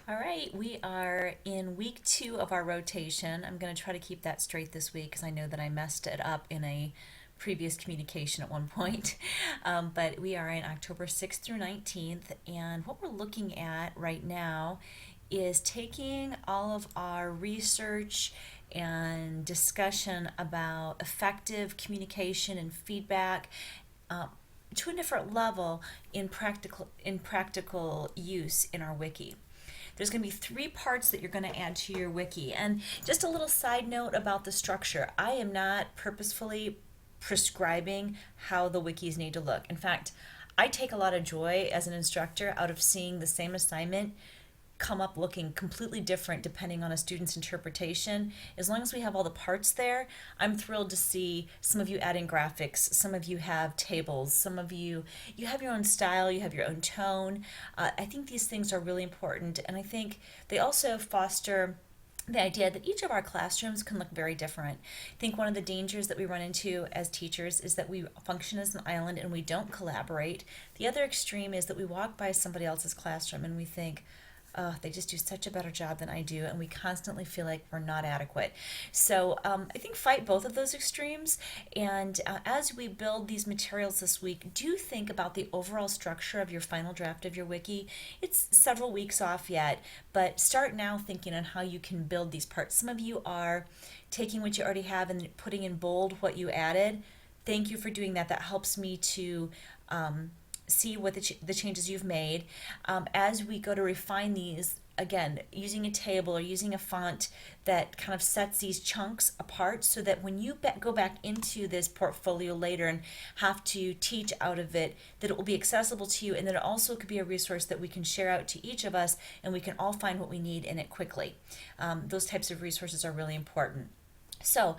All right, we are in week 2 of our rotation. I'm going to try to keep that straight this week because I know that I messed it up in a previous communication at one point. But we are in October 6th through 19th, and what we're looking at right now is taking all of our research and discussion about effective communication and feedback um, to a different level in practical use in our wiki. There's going to be 3 parts that you're going to add to your wiki. And just a little side note about the structure. I am not purposefully prescribing how the wikis need to look. In fact, I take a lot of joy as an instructor out of seeing the same assignment come up looking completely different depending on a student's interpretation. As long as we have all the parts there, I'm thrilled to see some of you adding graphics, some of you have tables, some of you have your own style, you have your own tone. I think these things are really important, and I think they also foster the idea that each of our classrooms can look very different. I think one of the dangers that we run into as teachers is that we function as an island and we don't collaborate. The other extreme is that we walk by somebody else's classroom and we think, they just do such a better job than I do, and we constantly feel like we're not adequate. So I think fight both of those extremes. And as we build these materials this week, do think about the overall structure of your final draft of your wiki. It's several weeks off yet, but start now thinking on how you can build these parts. Some of you are taking what you already have and putting in bold what you added. Thank you for doing that. That helps me to see what the changes you've made. As we go to refine these, again, using a table or using a font that kind of sets these chunks apart so that when you go back into this portfolio later and have to teach out of it, that it will be accessible to you, and that it also could be a resource that we can share out to each of us and we can all find what we need in it quickly. Those types of resources are really important. So,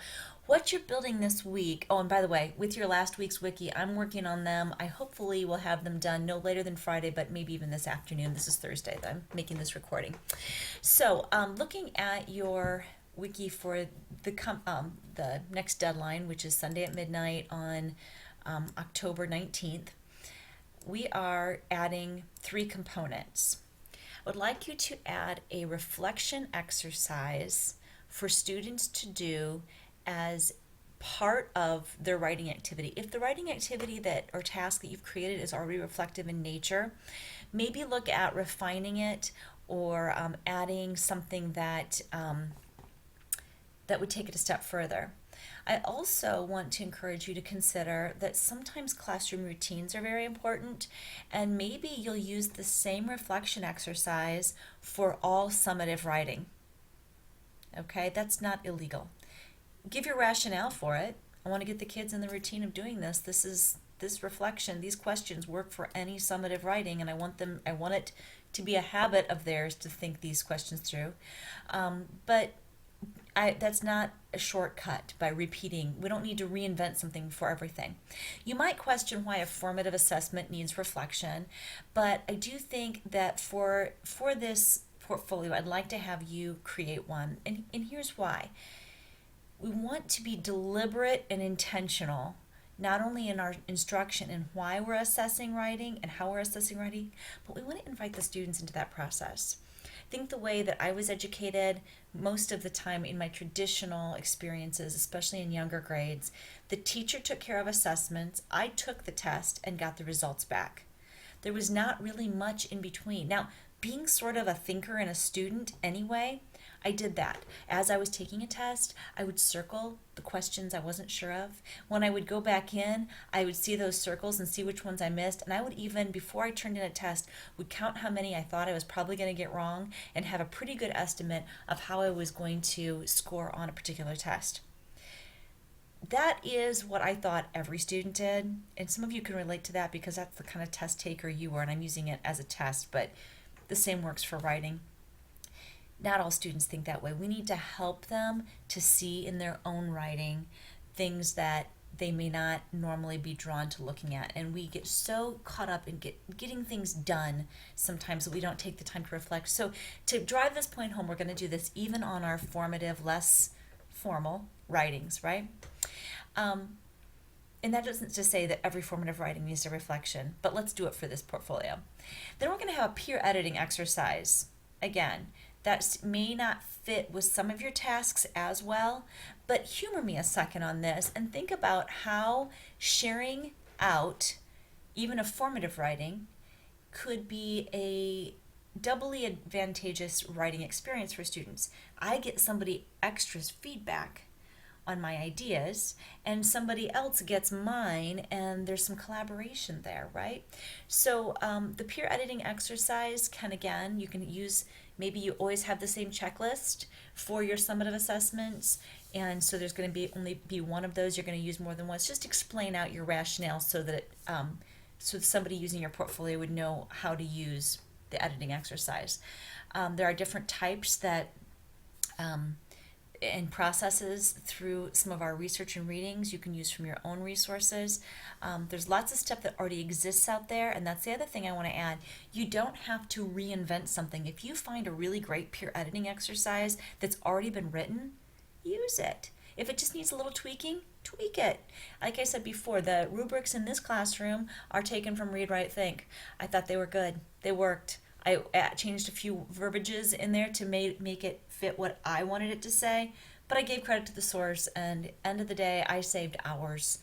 what you're building this week, oh, and by the way, with your last week's wiki, I'm working on them. I hopefully will have them done no later than Friday, but maybe even this afternoon. This is Thursday that I'm making this recording. So, looking at your wiki for the next deadline, which is Sunday at midnight on October 19th, we are adding 3 components. I would like you to add a reflection exercise for students to do as part of their writing activity. If the writing activity that or task that you've created is already reflective in nature, maybe look at refining it or adding something that would take it a step further. I also want to encourage you to consider that sometimes classroom routines are very important, and maybe you'll use the same reflection exercise for all summative writing. Okay, that's not illegal. Give your rationale for it. I want to get the kids in the routine of doing this. This reflection, these questions work for any summative writing, and I want it to be a habit of theirs to think these questions through. But that's not a shortcut by repeating. We don't need to reinvent something for everything. You might question why a formative assessment needs reflection, but I do think that for this portfolio, I'd like to have you create one. And here's why. We want to be deliberate and intentional, not only in our instruction and why we're assessing writing and how we're assessing writing, but we want to invite the students into that process. I think the way that I was educated most of the time in my traditional experiences, especially in younger grades, the teacher took care of assessments, I took the test and got the results back. There was not really much in between. Now, being sort of a thinker and a student anyway, I did that. As I was taking a test, I would circle the questions I wasn't sure of. When I would go back in, I would see those circles and see which ones I missed. And I would even, before I turned in a test, would count how many I thought I was probably going to get wrong and have a pretty good estimate of how I was going to score on a particular test. That is what I thought every student did. And some of you can relate to that because that's the kind of test taker you were, and I'm using it as a test, but the same works for writing. Not all students think that way. We need to help them to see in their own writing things that they may not normally be drawn to looking at. And we get so caught up in getting things done sometimes that we don't take the time to reflect. So to drive this point home, we're going to do this even on our formative, less formal writings, right? And that doesn't just say that every formative writing needs a reflection, but let's do it for this portfolio. Then we're going to have a peer editing exercise. again, that may not fit with some of your tasks as well, but humor me a second on this and think about how sharing out, even a formative writing, could be a doubly advantageous writing experience for students. I get somebody extra's feedback on my ideas, and somebody else gets mine, and there's some collaboration there, right? So the peer editing exercise can, again, you can use, maybe you always have the same checklist for your summative assessments, and so there's going to be only be one of those you're going to use more than once. Just explain out your rationale so that so somebody using your portfolio would know how to use the editing exercise. There are different types that and processes through some of our research and readings you can use from your own resources. There's lots of stuff that already exists out there, and that's the other thing I want to add. You don't have to reinvent something. If you find a really great peer editing exercise that's already been written, use it. If it just needs a little tweaking, tweak it. Like I said before, the rubrics in this classroom are taken from Read, Write, Think. I thought they were good. They worked. I changed a few verbiages in there to make it fit what I wanted it to say, but I gave credit to the source, and end of the day, I saved hours.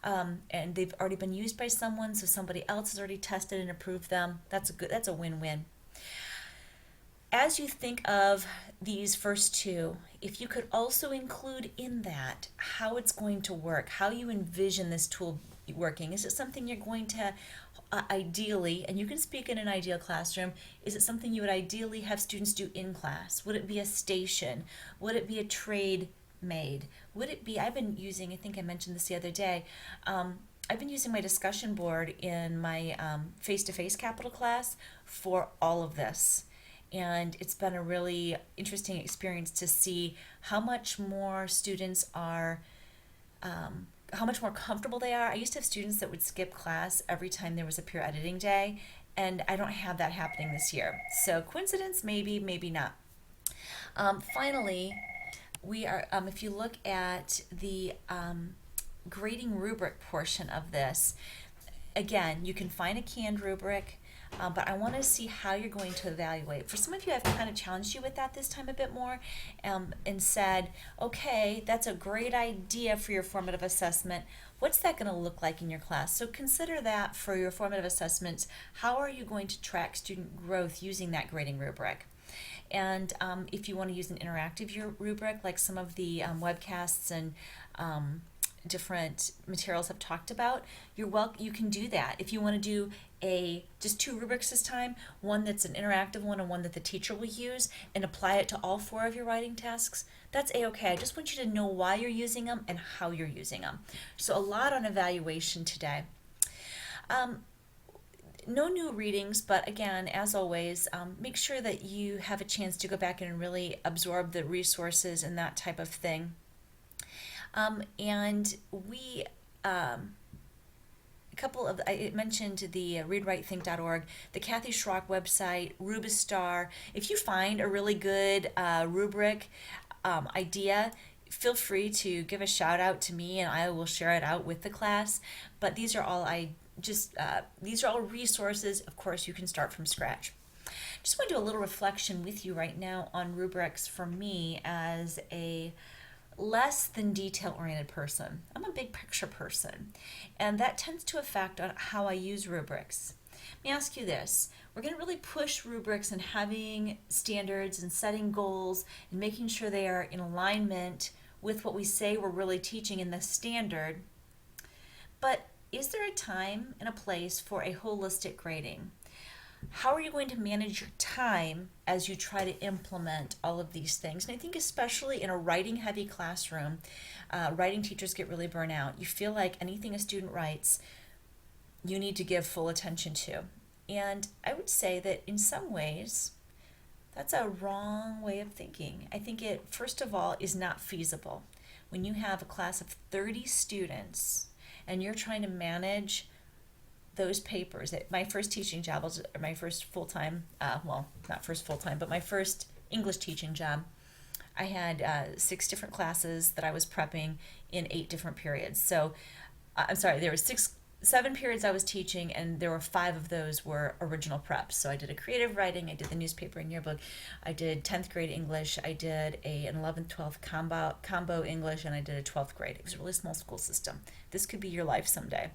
And they've already been used by someone, so somebody else has already tested and approved them. That's a win-win. As you think of these first two, if you could also include in that how it's going to work, how you envision this tool working. Is it something you're going to ideally, and you can speak in an ideal classroom, is it something you would ideally have students do in class? Would it be a station? Would it be a trade made? Would it be, I've been using, I think I mentioned this the other day, I've been using my discussion board in my face-to-face capital class for all of this. And it's been a really interesting experience to see how much more students are how much more comfortable they are. I used to have students that would skip class every time there was a peer editing day, and I don't have that happening this year. So coincidence, maybe, maybe not. Finally, we are, if you look at the grading rubric portion of this, again, you can find a canned rubric. But I want to see how you're going to evaluate. For some of you, I've kind of challenged you with that this time a bit more, and said, okay, that's a great idea for your formative assessment. What's that going to look like in your class? So consider that for your formative assessments. How are you going to track student growth using that grading rubric? And if you want to use an interactive rubric, like some of the webcasts and different materials have talked about, you can do that. If you want to do just two rubrics this time, one that's an interactive one and one that the teacher will use, and apply it to all four of your writing tasks, that's a-okay. I just want you to know why you're using them and how you're using them. So a lot on evaluation today. No new readings, but again, as always, make sure that you have a chance to go back and really absorb the resources and that type of thing. And we, I mentioned the readwritethink.org, the Kathy Schrock website, Rubistar. If you find a really good rubric idea, feel free to give a shout out to me, and I will share it out with the class. But these are all these are all resources. Of course, you can start from scratch. Just want to do a little reflection with you right now on rubrics for me as a less than detail-oriented person. I'm a big picture person, and that tends to affect on how I use rubrics. Let me ask you this. We're going to really push rubrics and having standards and setting goals and making sure they are in alignment with what we say we're really teaching in the standard. But is there a time and a place for a holistic grading? How are you going to manage your time as you try to implement all of these things? And I think especially in a writing heavy classroom, writing teachers get really burnt out. You feel like anything a student writes, you need to give full attention to. And I would say that in some ways, that's a wrong way of thinking. I think it, first of all, is not feasible. When you have a class of 30 students and you're trying to manage those papers. My first teaching job was my first full-time, well, not first full-time, but my first English teaching job. I had 6 different classes that I was prepping in 8 different periods. So, I'm sorry, there were six 7 periods I was teaching, and there were 5 of those were original preps. So I did a creative writing, I did the newspaper and yearbook, I did 10th grade English, I did an 11th, 12th combo English, and I did a 12th grade. It was a really small school system. This could be your life someday.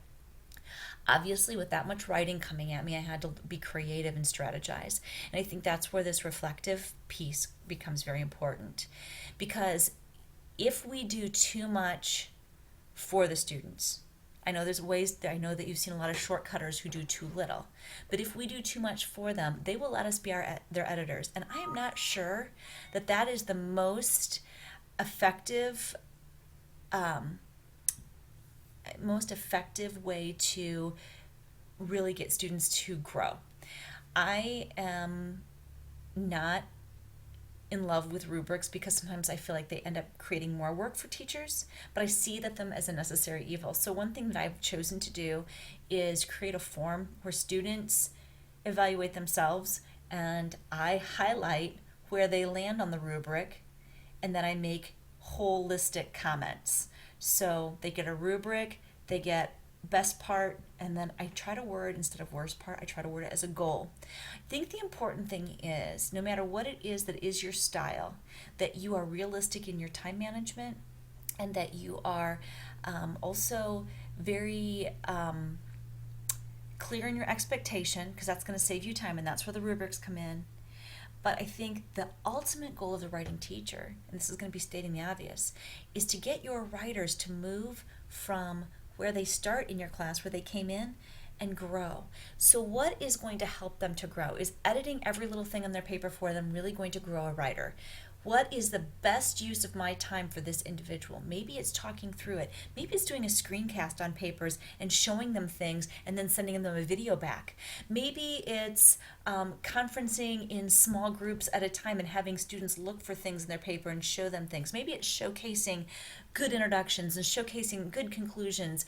Obviously, with that much writing coming at me, I had to be creative and strategize. And I think that's where this reflective piece becomes very important. Because if we do too much for the students, I know there's ways that I know that you've seen a lot of shortcutters who do too little. But if we do too much for them, they will let us be their editors. And I am not sure that that is the most effective way to really get students to grow. I am not in love with rubrics because sometimes I feel like they end up creating more work for teachers, but I see them as a necessary evil. So one thing that I've chosen to do is create a form where students evaluate themselves, and I highlight where they land on the rubric, and then I make holistic comments. So they get a rubric, they get best part, and then I try to word, instead of worst part, I try to word it as a goal. I think the important thing is, no matter what it is that is your style, that you are realistic in your time management, and that you are also very clear in your expectation, because that's going to save you time, and that's where the rubrics come in. But I think the ultimate goal of the writing teacher, and this is going to be stating the obvious, is to get your writers to move from where they start in your class, where they came in, and grow. So what is going to help them to grow? Is editing every little thing on their paper for them really going to grow a writer? What is the best use of my time for this individual? Maybe it's talking through it. Maybe it's doing a screencast on papers and showing them things and then sending them a video back. Maybe it's conferencing in small groups at a time and having students look for things in their paper and show them things. Maybe it's showcasing good introductions and showcasing good conclusions.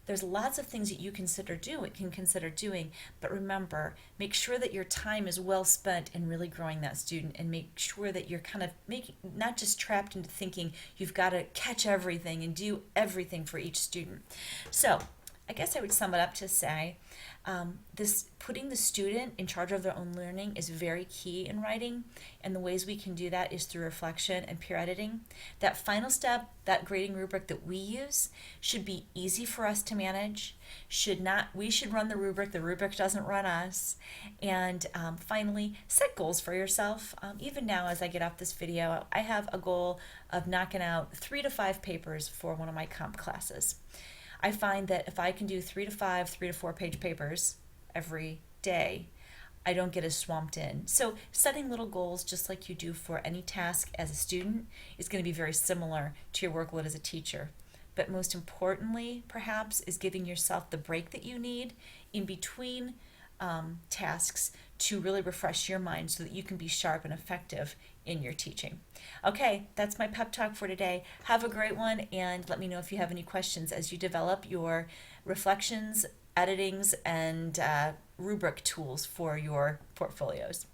There's lots of things that you can consider doing, but remember, make sure that your time is well spent in really growing that student, and make sure that you're kind of not just trapped into thinking you've got to catch everything and do everything for each student. So I guess I would sum it up to say this putting the student in charge of their own learning is very key in writing, and the ways we can do that is through reflection and peer editing. That final step, that grading rubric that we use, should be easy for us to manage. We should run the rubric doesn't run us. And finally, set goals for yourself. Even now, as I get off this video, I have a goal of knocking out 3 to 5 papers for one of my comp classes. I find that if I can do 3 to 5, 3 to 4 page papers every day, I don't get as swamped in. So setting little goals, just like you do for any task as a student, is going to be very similar to your workload as a teacher. But most importantly, perhaps, is giving yourself the break that you need in between tasks to really refresh your mind so that you can be sharp and effective in your teaching. Okay, that's my pep talk for today. Have a great one, and let me know if you have any questions as you develop your reflections, editings, and rubric tools for your portfolios.